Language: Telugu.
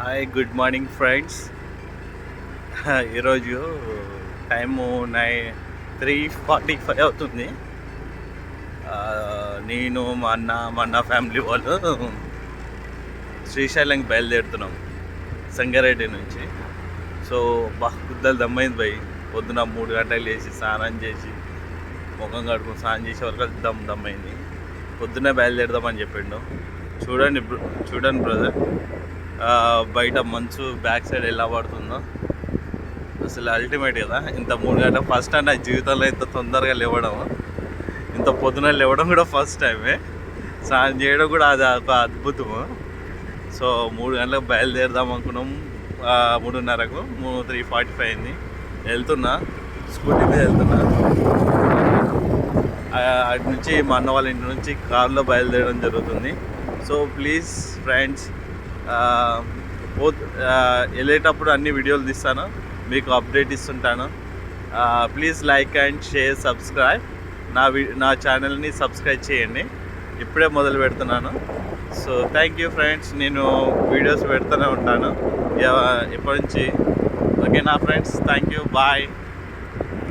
Hi good morning friends. ఈరోజు టైము 3:45 అవుతుంది. నేను మా అన్న ఫ్యామిలీ వాళ్ళు శ్రీశైలంకి బయలుదేరుతున్నాం సంగారెడ్డి నుంచి. సో గుద్దలు దమ్మైంది భయ్. పొద్దున 3 గంటలకు లేచి స్నానం చేసి ముఖం కడుకుని స్నానం చేసే వరకు దమ్మైంది. పొద్దున్నే బయలుదేరుదామని చెప్పిండు. చూడండి బ్రదర్, బయట మంచు బ్యాక్ సైడ్ ఎలా పడుతుందో అసలు అల్టిమేట్ కదా. ఇంత 3 గంటల ఫస్ట్ టైం నా జీవితంలో ఇంత తొందరగా లేవడం, ఇంత పొద్దున లేవడం కూడా ఫస్ట్ టైమే. స్నానం చేయడం కూడా అది ఒక అద్భుతము. సో 3 గంటలకు బయలుదేరదాం అనుకున్నాం. 3:30కు 3:45 అయింది. వెళ్తున్నా, స్కూటీ మీద వెళ్తున్నా. అటు నుంచి మా అన్న వాళ్ళ ఇంటి నుంచి కార్లో బయలుదేరడం జరుగుతుంది. సో ప్లీజ్ ఫ్రెండ్స్, వెళ్ళేటప్పుడు అన్ని వీడియోలు తీస్తాను, మీకు అప్డేట్ ఇస్తుంటాను. Please like and share, subscribe. నా ఛానల్ని సబ్స్క్రైబ్ చేయండి. ఇప్పుడే మొదలు పెడుతున్నాను. So thank you friends. నేను వీడియోస్ పెడుతూనే ఉంటాను ఇప్పటి నుంచి. ఓకేనా ఫ్రెండ్స్, థ్యాంక్ యూ, బాయ్.